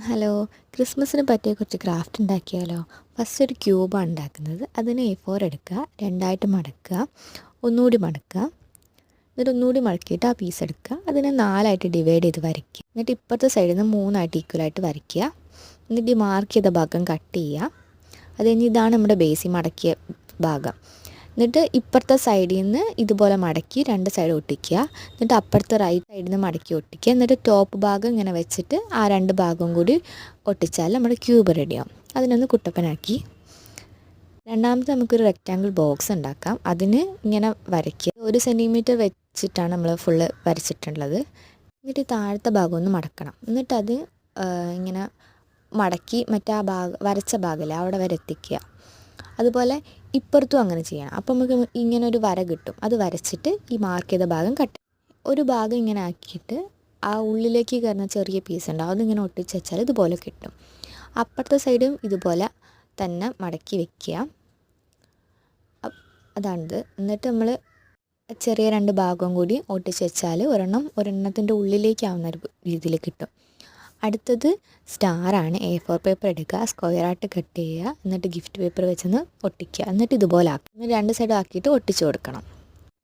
Hello, ക്രിസ്മസിന് പറ്റിയ കുറച്ച് ക്രാഫ്റ്റ് ഉണ്ടാക്കിയാലോ? ഫസ്റ്റ് ഒരു ക്യൂബാണ് ഉണ്ടാക്കുന്നത്. അതിന് A4 എടുക്കുക, രണ്ടായിട്ട് മടക്കുക, ഒന്നുകൂടി മടക്കുക, എന്നിട്ട് ഒന്നുകൂടി മടക്കിയിട്ട് ആ പീസ് എടുക്കുക, അതിനെ 4ആയിട്ട് ഡിവൈഡ് ചെയ്ത് വരയ്ക്കുക. എന്നിട്ട് ഇപ്പുറത്തെ സൈഡിൽ നിന്ന് 3ആയിട്ട് ഈക്വലായിട്ട് വരയ്ക്കുക. എന്നിട്ട് ഈ മാർക്ക് ചെയ്ത ഭാഗം കട്ട് ചെയ്യുക. അത് കഴിഞ്ഞ് ഇതാണ് നമ്മുടെ ബേസിൽ മടക്കിയ ഭാഗം. എന്നിട്ട് ഇപ്പുറത്തെ സൈഡിൽ നിന്ന് ഇതുപോലെ മടക്കി രണ്ട് സൈഡ് ഒട്ടിക്കുക. എന്നിട്ട് അപ്പുറത്തെ റൈറ്റ് സൈഡിൽ നിന്ന് മടക്കി ഒട്ടിക്കുക. എന്നിട്ട് ടോപ്പ് ഭാഗം ഇങ്ങനെ വെച്ചിട്ട് ആ രണ്ട് ഭാഗവും കൂടി ഒട്ടിച്ചാൽ നമ്മുടെ ക്യൂബ് റെഡിയാവും. അതിനൊന്ന് കുട്ടപ്പനാക്കി. രണ്ടാമത്തെ നമുക്കൊരു റെക്റ്റാങ്കിൾ ബോക്സ് ഉണ്ടാക്കാം. അതിന് ഇങ്ങനെ വരയ്ക്കുക. 1 സെൻറ്റിമീറ്റർ വെച്ചിട്ടാണ് നമ്മൾ ഫുള്ള് വരച്ചിട്ടുള്ളത്. എന്നിട്ട് താഴത്തെ ഭാഗം ഒന്ന് മടക്കണം. എന്നിട്ടത് ഇങ്ങനെ മടക്കി മറ്റേ വരച്ച ഭാഗമല്ലേ അവിടെ വരെ എത്തിക്കുക. അതുപോലെ ഇപ്പുറത്തും അങ്ങനെ ചെയ്യണം. അപ്പോൾ നമുക്ക് ഇങ്ങനെ ഒരു വര കിട്ടും. അത് വരച്ചിട്ട് ഈ മാർക്ക് ചെയ്ത ഭാഗം കട്ട് ഒരു ഭാഗം ഇങ്ങനെ ആക്കിയിട്ട് ആ ഉള്ളിലേക്ക് കയറുന്ന ചെറിയ പീസ് ഉണ്ടാവും, അതിങ്ങനെ ഒട്ടിച്ച് വെച്ചാൽ ഇതുപോലെ കിട്ടും. അപ്പുറത്തെ സൈഡും ഇതുപോലെ തന്നെ മടക്കി വെക്കുക. അതാണിത്. എന്നിട്ട് നമ്മൾ ചെറിയ രണ്ട് ഭാഗവും കൂടി ഒട്ടിച്ച് വെച്ചാൽ ഒരെണ്ണത്തിൻ്റെ ഉള്ളിലേക്കാവുന്ന ഒരു രീതിയിൽ കിട്ടും. അടുത്തത് സ്റ്റാറാണ്. A4 പേപ്പർ എടുക്കുക, സ്ക്വയറായിട്ട് കട്ട് ചെയ്യുക, എന്നിട്ട് ഗിഫ്റ്റ് പേപ്പർ വെച്ചൊന്ന് ഒട്ടിക്കുക. എന്നിട്ട് ഇതുപോലെ ആക്കുക. എന്നിട്ട് രണ്ട് സൈഡും ആക്കിയിട്ട് ഒട്ടിച്ച് കൊടുക്കണം.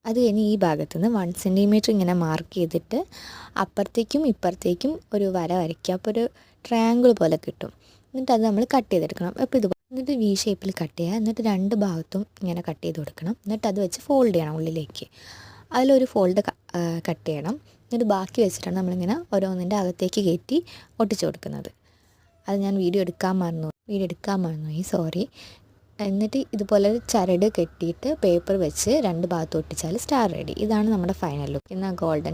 അത് കഴിഞ്ഞ് ഈ ഭാഗത്തു നിന്ന് 1 സെൻറ്റിമീറ്റർ ഇങ്ങനെ മാർക്ക് ചെയ്തിട്ട് അപ്പുറത്തേക്കും ഇപ്പുറത്തേക്കും ഒരു വര വരയ്ക്കുക. അപ്പോൾ ഒരു ട്രയാങ്കിൾ പോലെ കിട്ടും. എന്നിട്ട് അത് നമ്മൾ കട്ട് ചെയ്തെടുക്കണം. അപ്പോൾ എന്നിട്ട് V ഷേപ്പിൽ കട്ട് ചെയ്യുക. എന്നിട്ട് രണ്ട് ഭാഗത്തും ഇങ്ങനെ കട്ട് ചെയ്ത് കൊടുക്കണം. എന്നിട്ട് അത് വെച്ച് ഫോൾഡ് ചെയ്യണം ഉള്ളിലേക്ക്. അതിലൊരു ഫോൾഡ് കട്ട് ചെയ്യണം. എന്നിട്ട് ബാക്കി വെച്ചിട്ടാണ് നമ്മളിങ്ങനെ ഓരോന്നിൻ്റെ അകത്തേക്ക് കയറ്റി ഒട്ടിച്ച് കൊടുക്കുന്നത്. അത് ഞാൻ വീഡിയോ എടുക്കാൻ മറന്നുപോയി, സോറി. എന്നിട്ട് ഇതുപോലെ ചരട് കെട്ടിയിട്ട് പേപ്പർ വെച്ച് രണ്ട് ഭാഗത്ത് ഒട്ടിച്ചാൽ സ്റ്റാർ റെഡി. ഇതാണ് നമ്മുടെ ഫൈനൽ ലുക്ക്. ഇന്ന് ഗോൾഡൻ